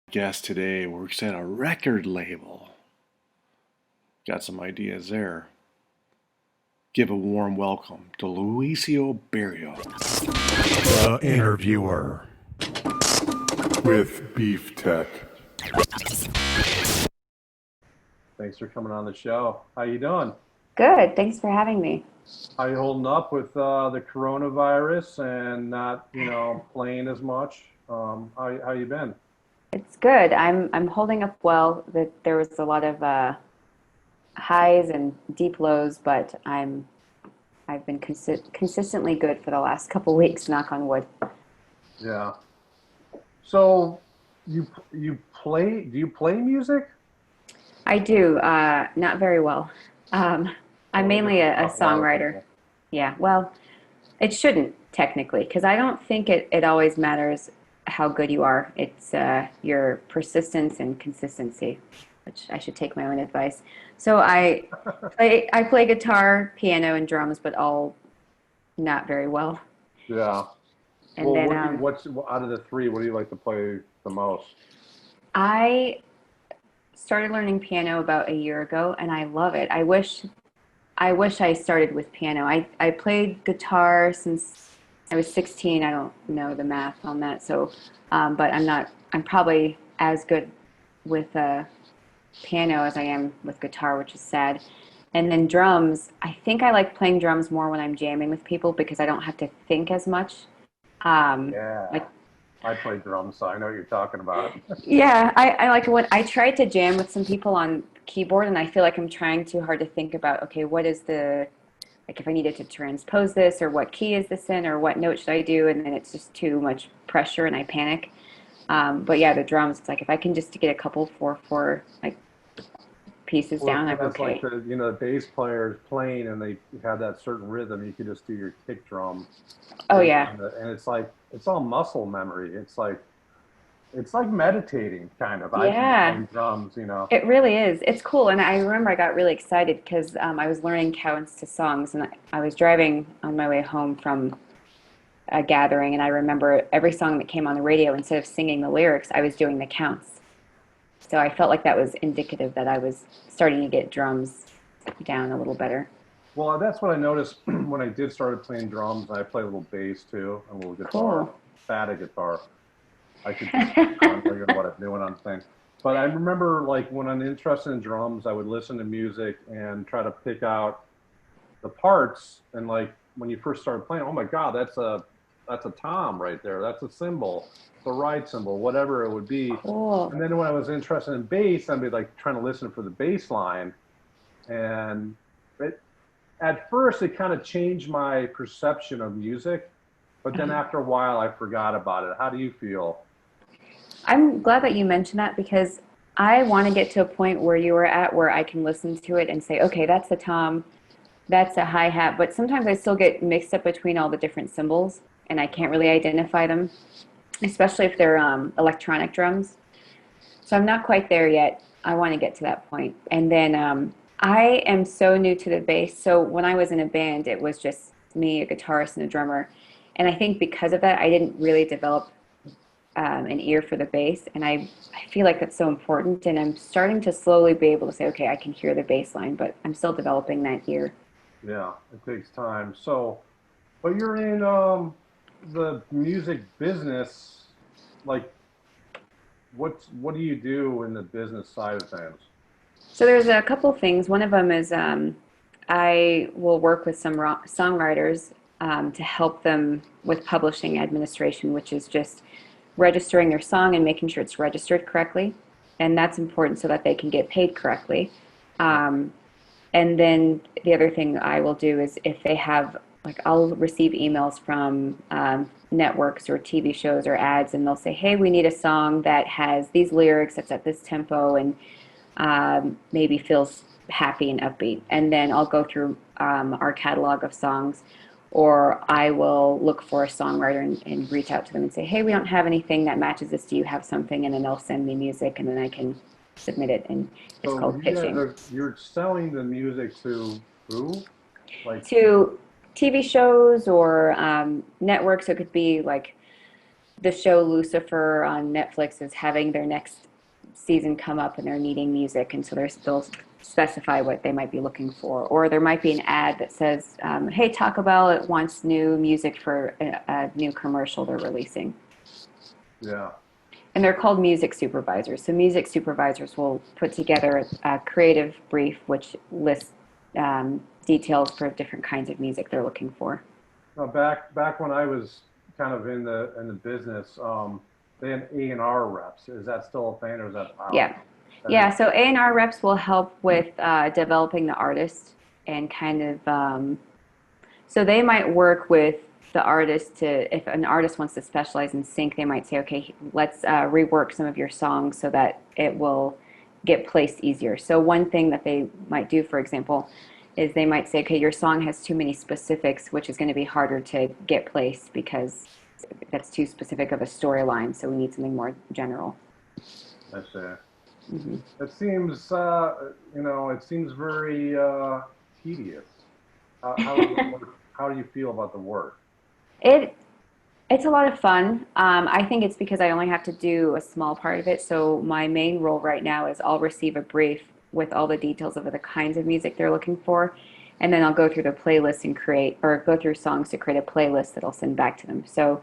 Guest today works at a record label. Got some ideas there. Give a warm welcome to Louisa Bisio. The Interviewer with Beef Tech. Thanks for coming on the show. How you doing? Good. Thanks for having me. How you holding up with the coronavirus and not, playing as much? How you been? It's good. I'm holding up well. There was a lot of highs and deep lows, but I've been consistently good for the last couple weeks. Knock on wood. Yeah. So you play? Do you play music? I do. Not very well. I'm mainly a A lot of songwriter. people. Yeah. Well, it shouldn't technically, because I don't think it always matters how good you are. It's your persistence and consistency, which I should take my own advice. So I play guitar, piano, and drums, but all not very well. Yeah. And Well, then what's out of the three? What do you like to play the most? I started learning piano about a year ago, and I love it. I wish I started with piano. I played guitar since I was 16. I don't know the math on that, so but I'm probably as good with piano as I am with guitar, which is sad. And then drums, I think I like playing drums more when I'm jamming with people because I don't have to think as much. Yeah. Like, I play drums, so I know what you're talking about. yeah, I like when I tried to jam with some people on keyboard, and I feel like I'm trying too hard to think about, okay, what is like if I needed to transpose this, or what key is this in, or what note should I do, and then it's just too much pressure and I panic. But yeah, the drums, it's like if I can just get a couple four like pieces Well, down, I'm that's like okay. the bass players playing, and they have that certain rhythm. You could just do your kick drum, Oh and, yeah, and it's like it's all muscle memory. It's like meditating, kind of. I think yeah. playing drums. It really is. It's cool. And I remember I got really excited because I was learning counts to songs, and I was driving on my way home from a gathering, and I remember every song that came on the radio, instead of singing the lyrics, I was doing the counts. So I felt like that was indicative that I was starting to get drums down a little better. Well, that's what I noticed when I did started playing drums. I play a little bass too, and a little guitar, Cool. fat a guitar. I could just contemplate what I'm doing on things. But I remember, like, when I'm interested in drums, I would listen to music and try to pick out the parts. And like when you first started playing, oh my God, that's a tom right there. That's a cymbal, the ride cymbal, whatever it would be. Cool. And then when I was interested in bass, I'd be like trying to listen for the bass line. And it, at first, it kind of changed my perception of music. But then after a while, I forgot about it. How do you feel? I'm glad that you mentioned that because I want to get to a point where you were at where I can listen to it and say, okay, that's a tom, that's a hi-hat, but sometimes I still get mixed up between all the different symbols and I can't really identify them, especially if they're electronic drums. So I'm not quite there yet. I want to get to that point. And then I am so new to the bass. So when I was in a band, it was just me, a guitarist, and a drummer. And I think because of that, I didn't really develop an ear for the bass. And I feel like that's so important. And I'm starting to slowly be able to say, okay, I can hear the bass line, but I'm still developing that ear. Yeah, it takes time. So, but you're in the music business. Like, what do you do in the business side of things? So there's a couple things. One of them is I will work with some songwriters to help them with publishing administration, which is just registering their song and making sure it's registered correctly. And that's important so that they can get paid correctly. Um, and then the other thing I will do is if they have, like, I'll receive emails from networks or TV shows or ads, and they'll say, hey, we need a song that has these lyrics, that's at this tempo, and maybe feels happy and upbeat. And then I'll go through our catalog of songs, or I will look for a songwriter and reach out to them and say, hey, we don't have anything that matches this. Do you have something? And then they'll send me music, and then I can submit it. And it's So called you guys pitching. you're selling the music to who? Like, To TV shows or networks. So it could be like the show Lucifer on Netflix is having their next season come up and they're needing music, and so they'll specify what they might be looking for. Or there might be an ad that says, hey, Taco Bell wants new music for a new commercial they're releasing. Yeah. And they're called music supervisors. So music supervisors will put together a creative brief which lists details for different kinds of music they're looking for. Back when I was kind of in the business, they had A&R reps. Is that still a thing, or is that out? Yeah. Yeah, so A&R reps will help with developing the artist and kind of, so they might work with the artist to, if an artist wants to specialize in sync, they might say, okay, let's rework some of your songs so that it will get placed easier. So one thing that they might do, for example, is they might say, okay, your song has too many specifics, which is going to be harder to get placed because that's too specific of a storyline, so we need something more general. I see. Mm-hmm. It seems, it seems very tedious. How do you feel about the work? It's a lot of fun. I think it's because I only have to do a small part of it. So my main role right now is I'll receive a brief with all the details of the kinds of music they're looking for, and then I'll go through the playlist and go through songs to create a playlist that I'll send back to them. So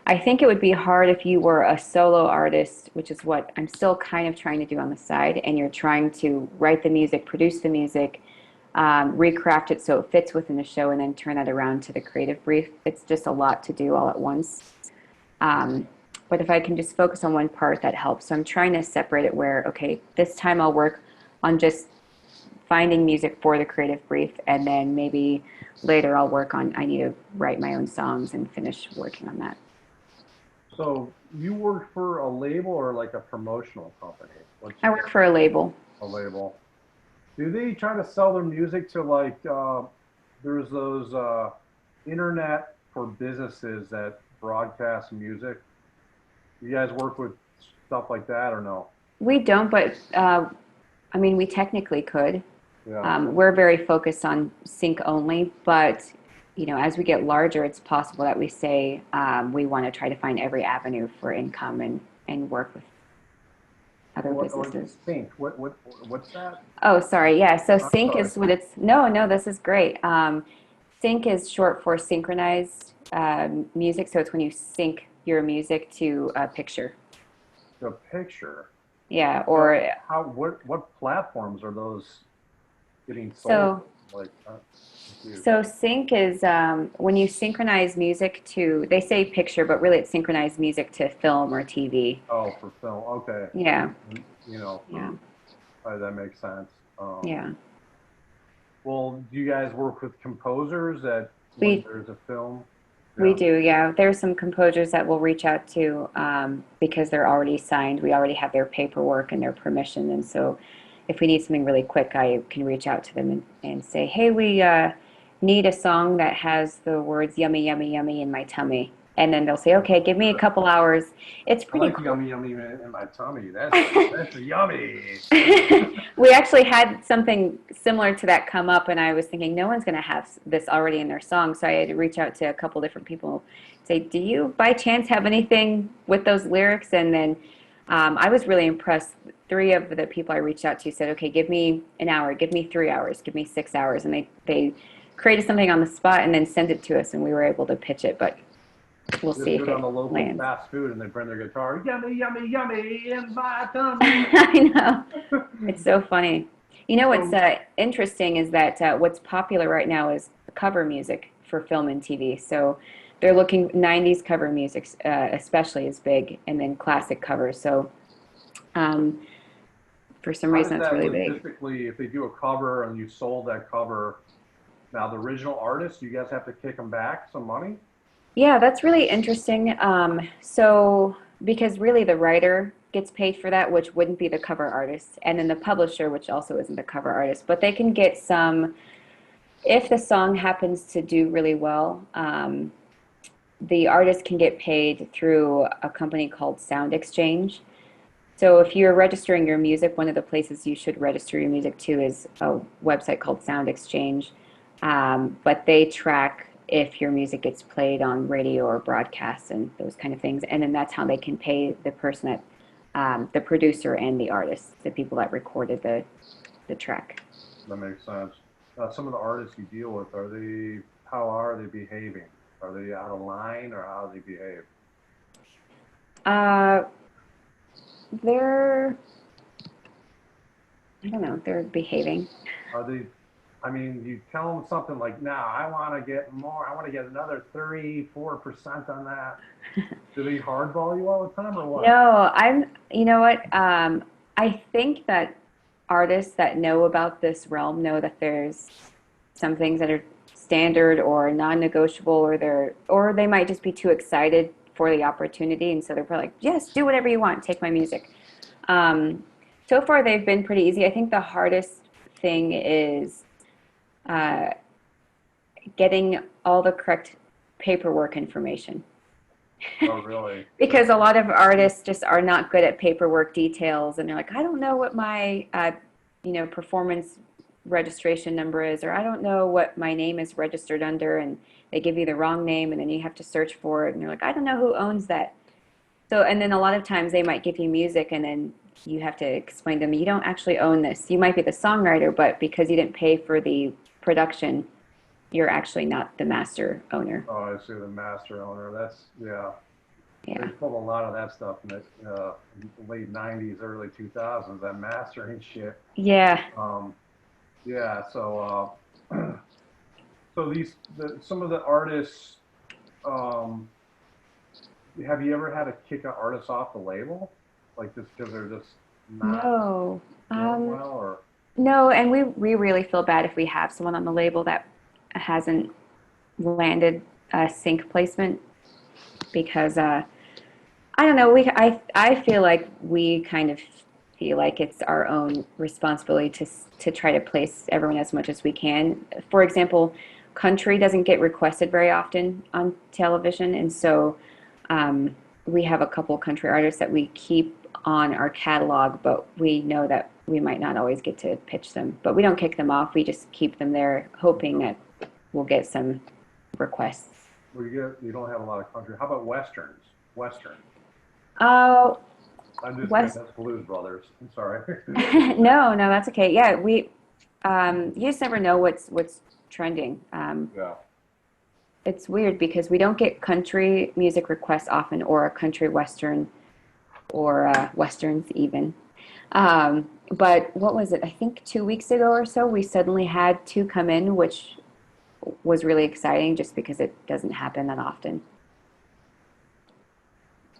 I think it would be hard if you were a solo artist, which is what I'm still kind of trying to do on the side, and you're trying to write the music, produce the music, recraft it so it fits within the show, and then turn that around to the creative brief. It's just a lot to do all at once. But if I can just focus on one part, that helps. So I'm trying to separate it where, okay, this time I'll work on just finding music for the creative brief, and then maybe later I'll work on, I need to write my own songs and finish working on that. So you work for a label or like a promotional company? I work for a label. A label. Do they try to sell their music to like, there's those internet for businesses that broadcast music? You guys work with stuff like that or no? We don't, but I mean, we technically could. Yeah. We're very focused on sync only, but as we get larger, it's possible that we say we want to try to find every avenue for income and work with other businesses. Sync. What's that? Oh, sorry. Yeah. So I'm sync sorry. is what it's. No, this is great. Sync is short for synchronized music. So it's when you sync your music to a picture. The picture. Yeah. Or what platforms are those getting sold? So sync is when you synchronize music to, they say picture, but really it's synchronized music to film or TV. Oh, for film. Okay. Yeah. Yeah. That makes sense. Yeah. Well, do you guys work with composers when there's a film? Yeah. We do, yeah. There's some composers that we'll reach out to because they're already signed. We already have their paperwork and their permission, and so if we need something really quick, I can reach out to them and say, hey, we need a song that has the words yummy, yummy, yummy in my tummy. And then they'll say, okay, give me a couple hours. It's pretty cool. Yummy, yummy in my tummy. That's yummy. We actually had something similar to that come up, and I was thinking no one's going to have this already in their song. So I had to reach out to a couple different people, say, do you by chance have anything with those lyrics? And then I was really impressed. 3 of the people I reached out to said, okay, give me an hour, give me 3 hours, give me 6 hours. And they created something on the spot and then sent it to us, and we were able to pitch it. But we'll see if it on the local lands. fast food, and they bring their guitar, yummy, yummy, yummy in my tummy. I know. It's so funny. What's interesting is that what's popular right now is cover music for film and TV. So they're looking, 90s cover music especially is big, and then classic covers. So for some reason it's really big. Logistically, if they do a cover and you sold that cover, now the original artist, you guys have to kick them back some money? Yeah, that's really interesting. So because really the writer gets paid for that, which wouldn't be the cover artist, and then the publisher, which also isn't the cover artist, but they can get some, if the song happens to do really well, the artist can get paid through a company called Sound Exchange. So if you're registering your music, one of the places you should register your music to is a website called Sound Exchange. But they track if your music gets played on radio or broadcast and those kind of things. And then that's how they can pay the person that, the producer and the artist, the people that recorded the track. That makes sense. Some of the artists you deal with, how are they behaving? Are they out of line, or how do they behave? Uh, they're, I don't know, they're behaving. Are they, I mean, you tell them something like, "Now, I want to get more. I want to get another 34% on that." Do they hardball you all the time, or what? No, you know what? I think that artists that know about this realm know that there's some things that are standard or non-negotiable, or they might just be too excited for the opportunity, and so they're probably like, yes, do whatever you want, take my music. Um, so far, they've been pretty easy. I think the hardest thing is uh, getting all the correct paperwork information. Oh, really? Because a lot of artists just are not good at paperwork details, and they're like, I don't know what my, performance registration number is, or I don't know what my name is registered under, and they give you the wrong name, and then you have to search for it, and you're like, I don't know who owns that. So, and then a lot of times they might give you music, and then you have to explain to them, you don't actually own this. You might be the songwriter, but because you didn't pay for the production, you're actually not the master owner. Oh, I see, the master owner. That's, yeah. Yeah. They pulled a lot of that stuff in the late 90s, early 2000s, that mastering shit. Yeah. Yeah, so so some of the artists, have you ever had to kick an artist off the label? Like, just because they're just not No. doing well, or? No, and we really feel bad if we have someone on the label that hasn't landed a sync placement, because I don't know, I feel like we kind of feel like it's our own responsibility to try to place everyone as much as we can. For example, country doesn't get requested very often on television, and so we have a couple country artists that we keep on our catalog, but we know that we might not always get to pitch them. But we don't kick them off. We just keep them there, hoping that we'll get some requests. Well, you don't have a lot of country. How about westerns? Western. Oh, I'm just West. kidding. That's Blues Brothers. I'm sorry. No, that's okay. Yeah, you just never know what's trending. Yeah. It's weird because we don't get country music requests often, or a country western, or westerns even. But what was it? I think 2 weeks ago or so, we suddenly had two come in, which was really exciting just because it doesn't happen that often.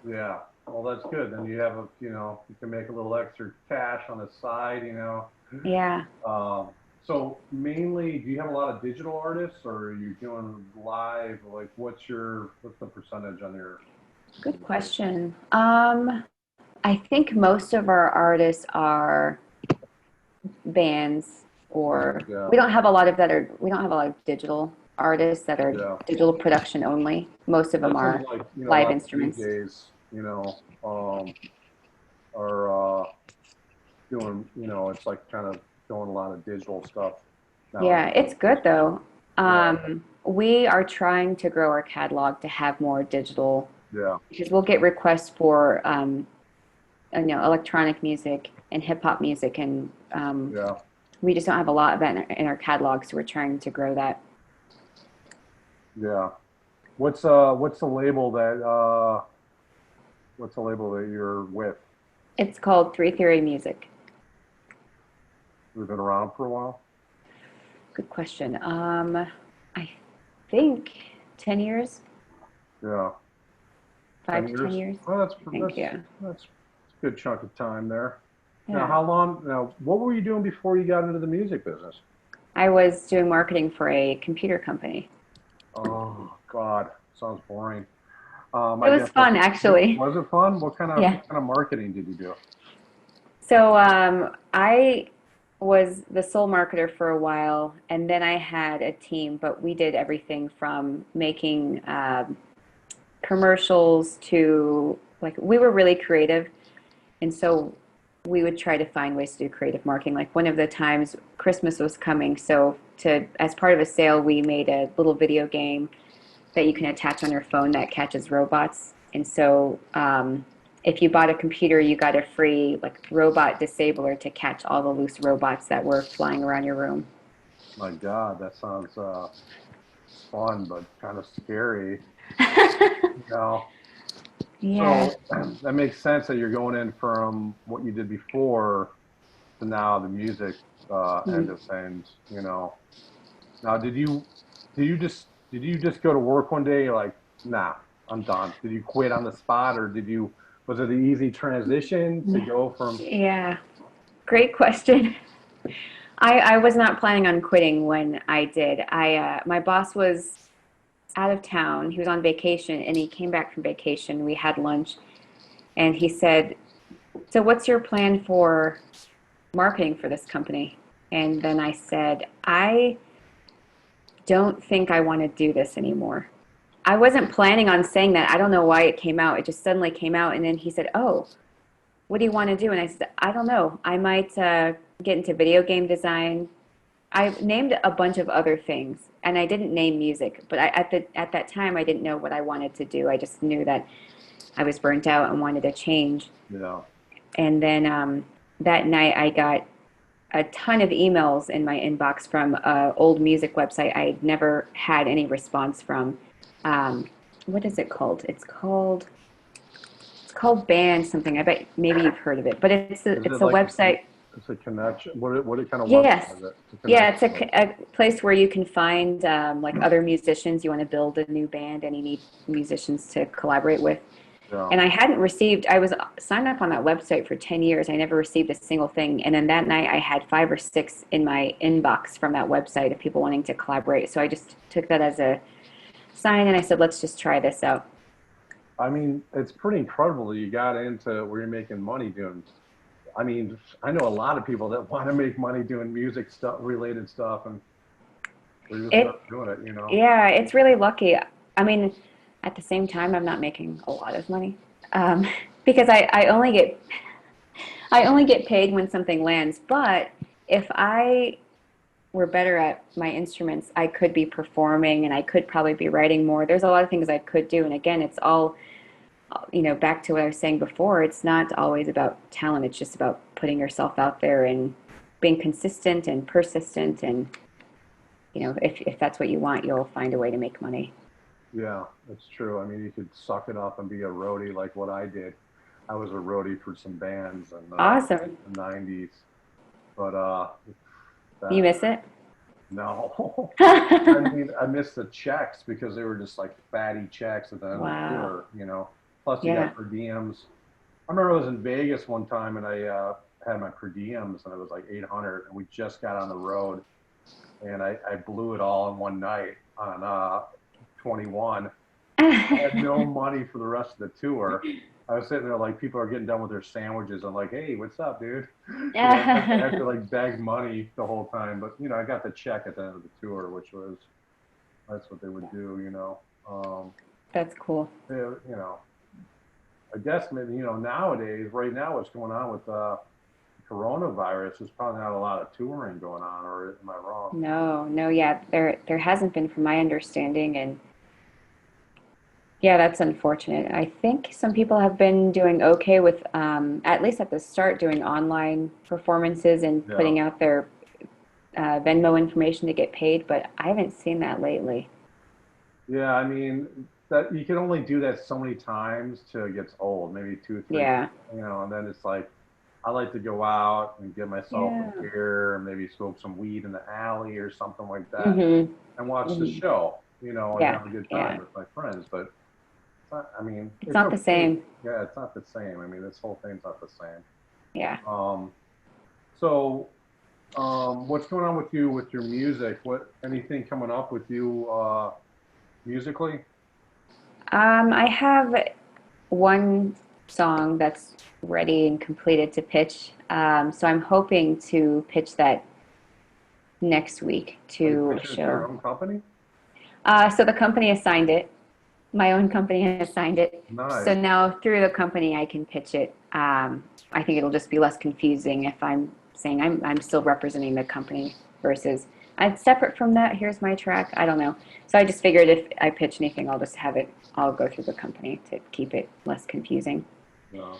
Yeah. Well, that's good. Then you have you can make a little extra cash on the side, Yeah. So mainly, do you have a lot of digital artists, or are you doing live? Like, what's the percentage on your? Good question. I think most of our artists are bands, or Yeah. we don't have a lot of digital artists that are Yeah. digital production only. Most of them That are seems like, a live lot of instruments. DJs, are doing, it's like kind of doing a lot of digital stuff Yeah, nowadays. it's good though. Yeah. We are trying to grow our catalog to have more digital, Yeah. because we'll get requests for electronic music and hip hop music, and Yeah. we just don't have a lot of that in our catalog, so we're trying to grow that. Yeah. What's the label that you're with? It's called Three Theory Music. We've been around for a while. Good question. I think 10 years, Yeah. 5 to 10 years. Well, I think, yeah. That's a good chunk of time there. Yeah. Now, what were you doing before you got into the music business? I was doing marketing for a computer company. Oh, God, sounds boring. It was fun, actually. Was it fun? What kind Yeah. of marketing did you do? So I was the sole marketer for a while, and then I had a team, but we did everything from making commercials to, like, we were really creative, and so we would try to find ways to do creative marketing. Like, one of the times Christmas was coming, so as part of a sale, we made a little video game that you can attach on your phone that catches robots. And so if you bought a computer, you got a free like robot disabler to catch all the loose robots that were flying around your room. My God, that sounds fun, but kind of scary. You know, Yeah. so that makes sense that you're going in from what you did before to now the music end of things. You know, now did you just go to work one day? You're like, nah, I'm done. Did you quit on the spot, or was it an easy transition to go from? Yeah. Great question. I was not planning on quitting when I did. My boss was out of town. He was on vacation and he came back from vacation. We had lunch and he said, "So what's your plan for marketing for this company?" And then I said, "I don't think I want to do this anymore." I wasn't planning on saying that. I don't know why it came out. It just suddenly came out. And then he said, "Oh, what do you want to do?" And I said, "I don't know. I might get into video game design." I named a bunch of other things, and I didn't name music. But at that time, I didn't know what I wanted to do. I just knew that I was burnt out and wanted to change. Yeah. And then that night, I got a ton of emails in my inbox from an old music website I had never had any response from. What is it called? It's called Band something. I bet maybe you've heard of it, but Is it it's a like website. it's a connection? What kind of Yes. website is it? It's a Yeah, it's connection. a place where you can find like other musicians. You want to build a new band and you need musicians to collaborate with. Yeah. And I was signed up on that website for 10 years. I never received a single thing. And then that night I had 5 or 6 in my inbox from that website of people wanting to collaborate. So I just took that as a sign and I said, let's just try this out. I mean, it's pretty incredible that you got into where you're making money doing. I mean, I know a lot of people that want to make money doing music stuff, related stuff, and they just It, start doing it. You know. yeah, it's really lucky. I mean, at the same time, I'm not making a lot of money um, because I only get paid when something lands. But if I were better at my instruments, I could be performing and I could probably be writing more. There's a lot of things I could do. And again, it's all, back to what I was saying before, it's not always about talent. It's just about putting yourself out there and being consistent and persistent. And, if that's what you want, you'll find a way to make money. Yeah, that's true. I mean, you could suck it up and be a roadie like what I did. I was a roadie for some bands in Awesome. the '90s, but You that miss it? no. I mean, I missed the checks because they were just like fatty checks at the end of the Wow. tour, you know. Plus, you Yeah. got per diems. I remember I was in Vegas one time and I had my per diems and it was like 800, and we just got on the road, and I blew it all in one night on 21. I had no money for the rest of the tour. I was sitting there like people are getting done with their sandwiches. I'm like, hey, what's up, dude? I had to like beg money the whole time, but I got the check at the end of the tour, that's what they would do, That's cool. I guess maybe nowadays, right now, what's going on with coronavirus? There's probably not a lot of touring going on, or am I wrong? No, no, yeah, there hasn't been from my understanding, and yeah, that's unfortunate. I think some people have been doing okay with, at least at the start, doing online performances and Yeah. putting out their Venmo information to get paid, but I haven't seen that lately. Yeah, I mean that you can only do that so many times till it gets old, maybe 2 or 3, Yeah. and then it's like I like to go out and get myself Yeah. a beer and maybe smoke some weed in the alley or something like that Mm-hmm. and watch the Hmm. show, and Yeah. have a good time Yeah. with my friends. But it's not, I mean, It's it's not the okay. same. Yeah, it's not the same. I mean, this whole thing's not the same. Yeah. Um, so, what's going on with you with your music? Anything coming up with you musically? I have one song that's ready and completed to pitch. So I'm hoping to pitch that next week Are you to a pitching it to your show. own company? So the company has signed it. My own company has signed it. So Nice. now through the company, I can pitch it. I think it'll just be less confusing if I'm saying I'm still representing the company versus I'm separate from that. Here's my track. I don't know. So I just figured if I pitch anything, I'll just have it. I'll go through the company to keep it less confusing. Yeah.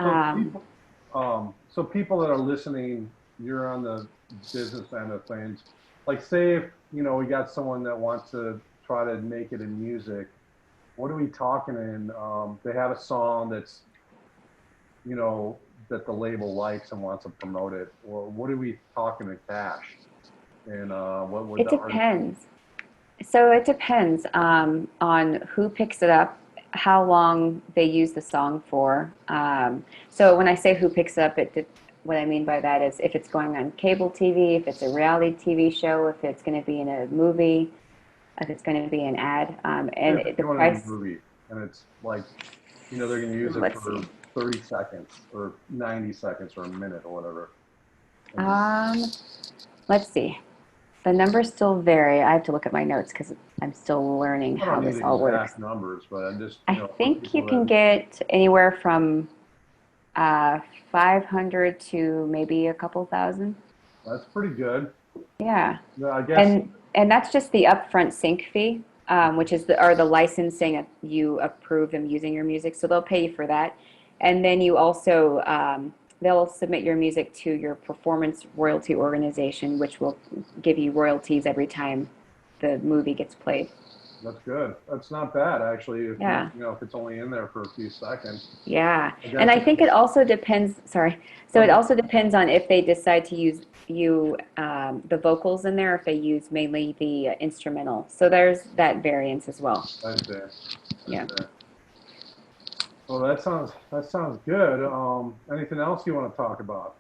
So Um, people, so people that are listening, you're on the business end of things. Like, say if we got someone that wants to try to make it in music, what are we talking in? They have a song that's you know that the label likes and wants to promote it, or what are we talking in cash? And what would it the artist? depends. So it depends on who picks it up, how long they use the song for. So when I say who picks it up, what I mean by that is if it's going on cable TV, if it's a reality TV show, if it's going to be in a movie, if it's going to be an ad, If it's the going in a price. movie and it's like they're going to use it Let's for see. 30 seconds or 90 seconds or a minute or whatever. And Um, let's see. The numbers still vary. I have to look at my notes because I'm still learning I how don't need this all works. exact numbers, but I'm just, I for think you people can that, get anywhere from uh, 500 to maybe a couple thousand. that's pretty good. Yeah, Yeah, I guess, and that's just the upfront sync fee, which is the licensing that you approve them using your music. So they'll pay you for that, and then you also they'll submit your music to your performance royalty organization, which will give you royalties every time the movie gets played. that's good. That's not bad, actually, if Yeah. if it's only in there for a few seconds. Yeah, I and guess, I think it also depends. Sorry, so it okay, also depends on if they decide to use the vocals in there, if they use mainly the instrumental. So there's that variance as well. I see. I Yeah. see. Well, that sounds good. Anything else you want to talk about?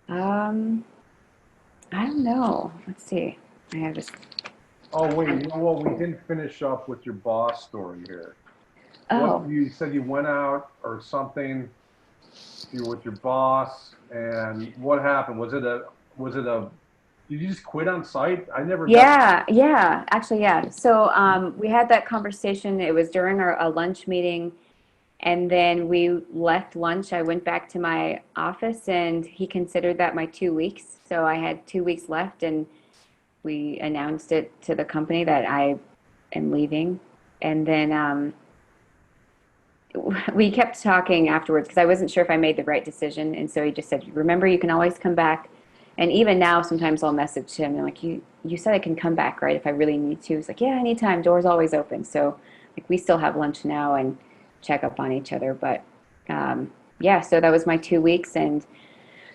Um, I don't know. Let's see. I have this. Oh, wait, you know what? We didn't finish up with your boss story here. What Oh, you said you went out or something, you were with your boss, and what happened? Was it a did you just quit on site? I never got. yeah, yeah. Actually, yeah. So we had that conversation. It was during a lunch meeting. And then we left lunch. I went back to my office and he considered that my 2 weeks. So I had 2 weeks left and we announced it to the company that I am leaving. And then we kept talking afterwards because I wasn't sure if I made the right decision. And so he just said, remember, you can always come back. And even now, sometimes I'll message him and I'm like, you said I can come back, right? If I really need to. He's like, yeah, anytime. Door's always open. So like we still have lunch now and check up on each other. But yeah, so that was my 2 weeks. And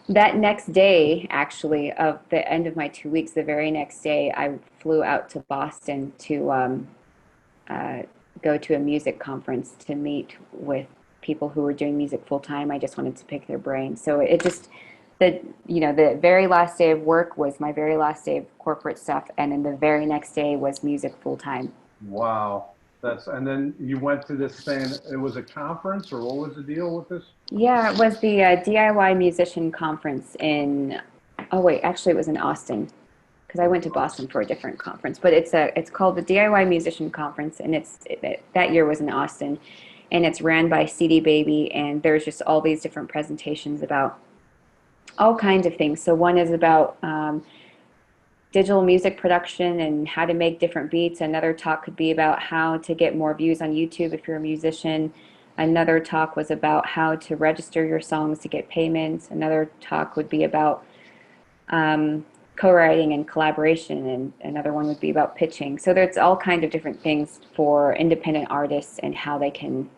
that next day, actually, of the end of my 2 weeks, the very next day, I flew out to Boston to uh, go to a music conference to meet with people who were doing music full time. I just wanted to pick their brain. So it just the very last day of work was my very last day of corporate stuff, and then the very next day was music full time. Wow, and then you went to this thing. It was a conference, or what was the deal with this? Yeah, it was the DIY musician conference in. Oh wait, actually, it was in Austin because I went to Boston for a different conference. But it's called the DIY Musician Conference, and that year was in Austin, and it's ran by CD Baby, and there's just all these different presentations about all kinds of things. So one is about digital music production and how to make different beats. Another talk could be about how to get more views on YouTube if you're a musician. Another talk was about how to register your songs to get payments. Another talk would be about co-writing and collaboration, and another one would be about pitching. So there's all kinds of different things for independent artists and how they can,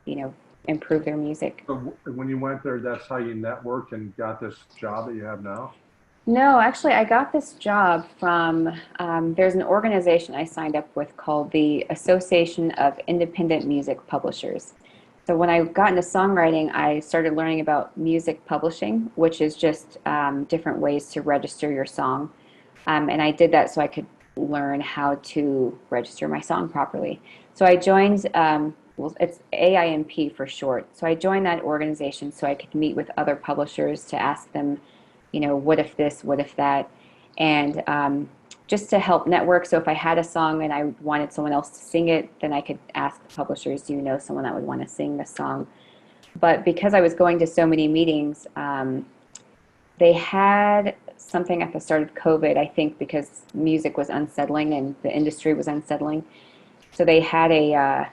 you know, improve their music. So when you went there, that's how you networked and got this job that you have now? No, actually, I got this job from, there's an organization I signed up with called the Association of Independent Music Publishers. So when I got into songwriting, I started learning about music publishing, which is just different ways to register your song. And I did that so I could learn how to register my song properly. So I joined, well, it's AIMP for short. So I joined that organization so I could meet with other publishers to ask them, what if this, what if that, and just to help network. So if I had a song and I wanted someone else to sing it, then I could ask the publishers, do you know someone that would want to sing the song? But because I was going to so many meetings, they had something at the start of COVID, I think, because music was unsettling and the industry was unsettling. So they had a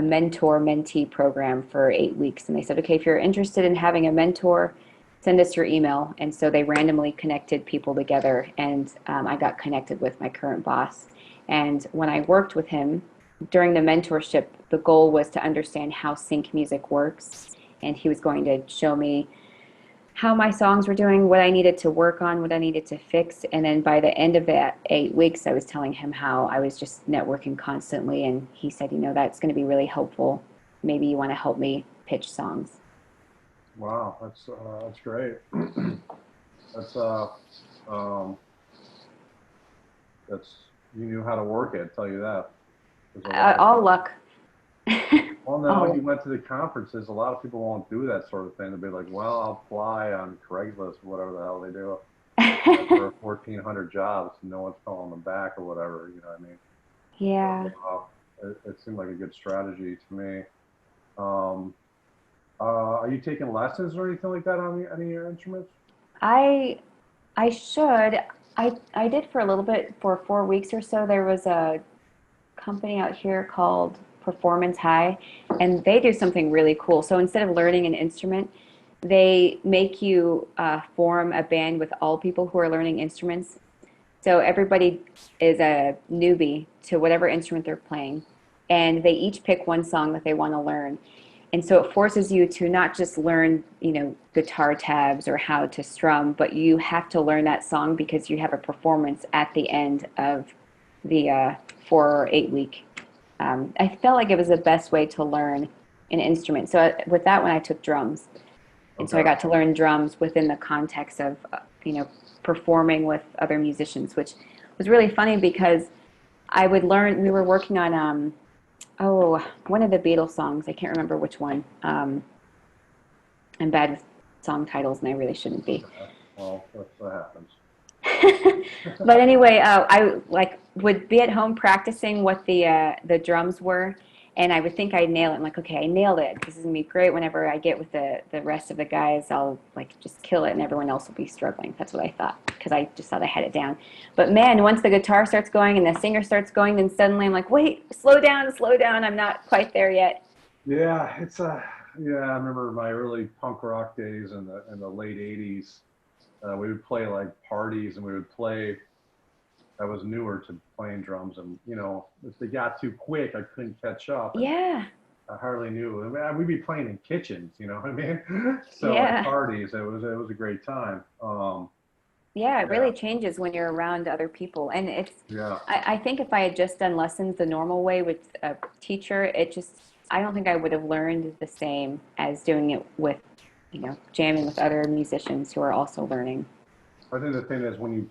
mentor mentee program for 8 weeks. And they said, okay, if you're interested in having a mentor, send us your email. And so they randomly connected people together. And I got connected with my current boss. And when I worked with him during the mentorship, the goal was to understand how sync music works. And he was going to show me how my songs were doing, what I needed to work on, what I needed to fix. And then by the end of that 8 weeks, I was telling him how I was just networking constantly. And he said, that's going to be really helpful. Maybe you want to help me pitch songs. Wow, that's great. That's that's you knew how to work it. I'll tell you that. All luck. Well, no, you went to the conferences. A lot of people won't do that sort of thing. They'll be like, well, I'll apply on Craigslist, whatever the hell they do, for 1,400 jobs. And no one's calling them back or whatever. You know what I mean? Yeah. It seemed like a good strategy to me. Are you taking lessons or anything like that on any of your instruments? I should. I did for a little bit, for 4 weeks or so. There was a company out here called Performance High, and they do something really cool. So instead of learning an instrument, they make you form a band with all people who are learning instruments. So everybody is a newbie to whatever instrument they're playing, and they each pick one song that they want to learn. And so it forces you to not just learn, guitar tabs or how to strum, but you have to learn that song because you have a performance at the end of the 4 or 8 week. I felt like it was the best way to learn an instrument. So with that one, I took drums. And so I got to learn drums within the context of, performing with other musicians, which was really funny because we were working on, one of the Beatles songs. I can't remember which one. I'm bad with song titles, and I really shouldn't be. Well, that's what happens. But anyway, I would be at home practicing what the drums were, and I would think I'd nail it. I'm like, okay, I nailed it. This is gonna be great. Whenever I get with the rest of the guys, I'll just kill it, and everyone else will be struggling. That's what I thought, because I just thought I had it down. But man, once the guitar starts going and the singer starts going, then suddenly I'm like, wait, slow down, slow down. I'm not quite there yet. Yeah, I remember my early punk rock days in the late '80s. We would play like parties, and we would play. I was newer to playing drums, and if they got too quick, I couldn't catch up. Yeah. I hardly knew. I mean, we'd be playing in kitchens, you know what I mean? So Yeah. at parties, it was a great time. Yeah, it really changes when you're around other people. And I think if I had just done lessons the normal way with a teacher, I don't think I would have learned the same as doing it with, jamming with other musicians who are also learning. I think the thing is when you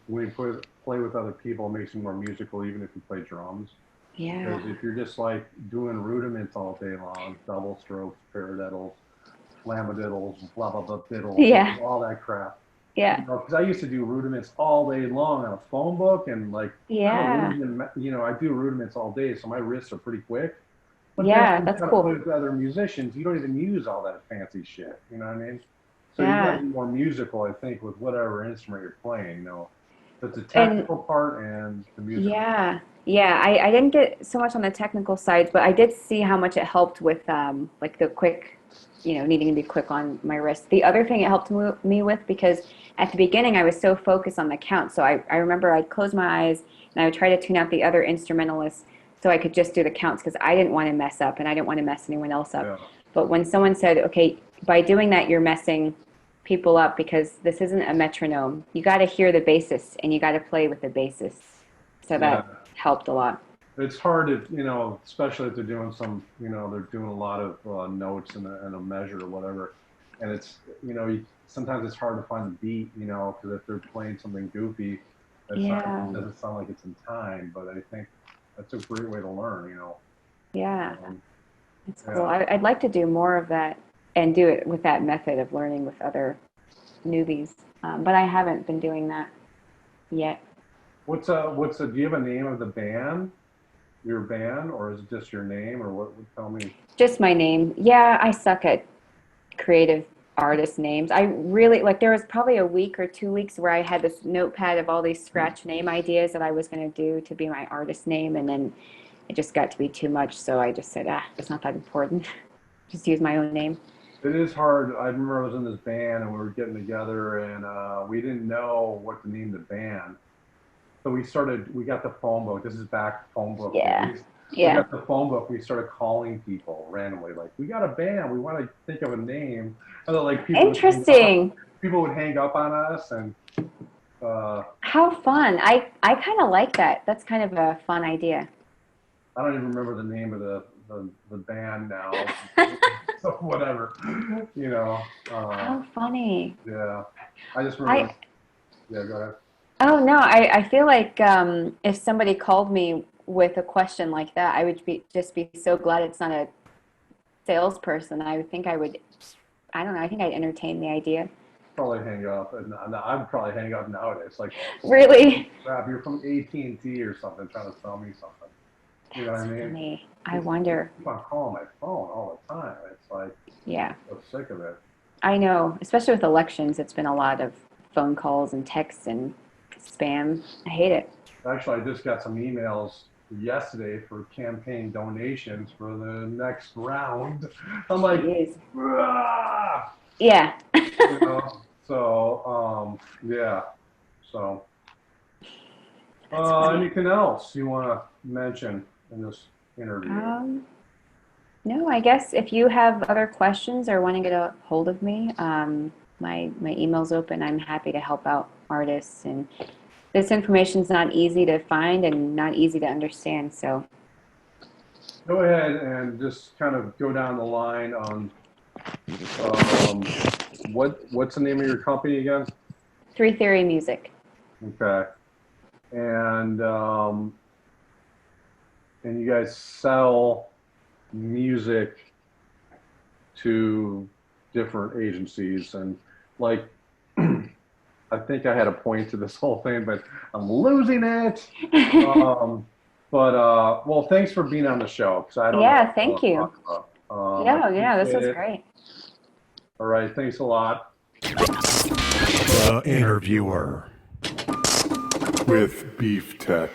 play with other people, it makes you more musical, even if you play drums. Yeah. Because if you're just like doing rudiments all day long, double strokes, paradiddles, flamadiddles, blah blah blah diddles, Yeah. all that crap. Yeah. Because I used to do rudiments all day long on a phone book, and Yeah. I do rudiments all day, so my wrists are pretty quick. But Yeah, then that's when you cool. play with other musicians, you don't even use all that fancy shit. You know what I mean? So you got Yeah. to be more musical, I think, with whatever instrument you're playing. But the And technical part and the music. yeah. Yeah, I didn't get so much on the technical side, but I did see how much it helped with the quick, needing to be quick on my wrist. The other thing it helped me with, because at the beginning I was so focused on the count. So I remember I'd close my eyes and I would try to tune out the other instrumentalists so I could just do the counts, because I didn't want to mess up and I didn't want to mess anyone else up. Yeah. But when someone said, okay, by doing that you're messing people up because this isn't a metronome. You got to hear the basis and you got to play with the basis. So Yeah. that helped a lot. It's hard to, especially if they're doing they're doing a lot of notes and a measure or whatever. And sometimes it's hard to find the beat, because if they're playing something goofy, it doesn't sound like it's in time. But I think that's a great way to learn, Yeah, it's cool. I'd like to do more of that and do it with that method of learning with other newbies. But I haven't been doing that yet. Do you have a name of the band? Your band, or is it just your name, or what? Tell me. Just my name. Yeah, I suck at creative artist names. I really like there was probably a week or 2 weeks where I had this notepad of all these scratch name ideas that I was going to do to be my artist name, and then it just got to be too much, so I just said, it's not that important. Just use my own name. It is hard. I remember I was in this band and we were getting together and we didn't know what to name the band. So we got the phone book. This is back phone book Yeah. days. We Yeah. got the phone book. We started calling people randomly, like, we got a band. We want to think of a name. And then, like, Interesting. People would hang up on us and, How fun. I kind of like that. That's kind of a fun idea. I don't even remember the name of the band now. So whatever, you know. How funny. Yeah. I just remember. Yeah, go ahead. Oh, no, I feel like if somebody called me with a question like that, I would just be so glad it's not a salesperson. I would think I would, I don't know, I think I'd entertain the idea. Probably hang up, and I'd probably hang up nowadays. Like, Really? crap, you're from AT&T or something trying to sell me something. You know what I mean? Funny. I wonder. I keep on calling my phone all the time. It's like, Yeah, I'm so sick of it. I know, especially with elections, it's been a lot of phone calls and texts and spam. I hate it. Actually, I just got some emails yesterday for campaign donations for the next round. I'm like, Jeez. "Ah!" Yeah. You know? So, yeah. So, funny. anything else you want to mention in this interview? No, I guess if you have other questions or want to get a hold of me, my email's open. I'm happy to help out artists, and this information's not easy to find and not easy to understand. So Go ahead and just kind of go down the line on what's the name of your company again? 3 Theory Music. Okay, and you guys sell music to different agencies, and like I think I had a point to this whole thing, but I'm losing it. Well, thanks for being on the show, because I don't know Yeah, what thank to you. talk about. Yeah, this appreciate was it. great. All right, thanks a lot. The Interviewer with Beef Tech.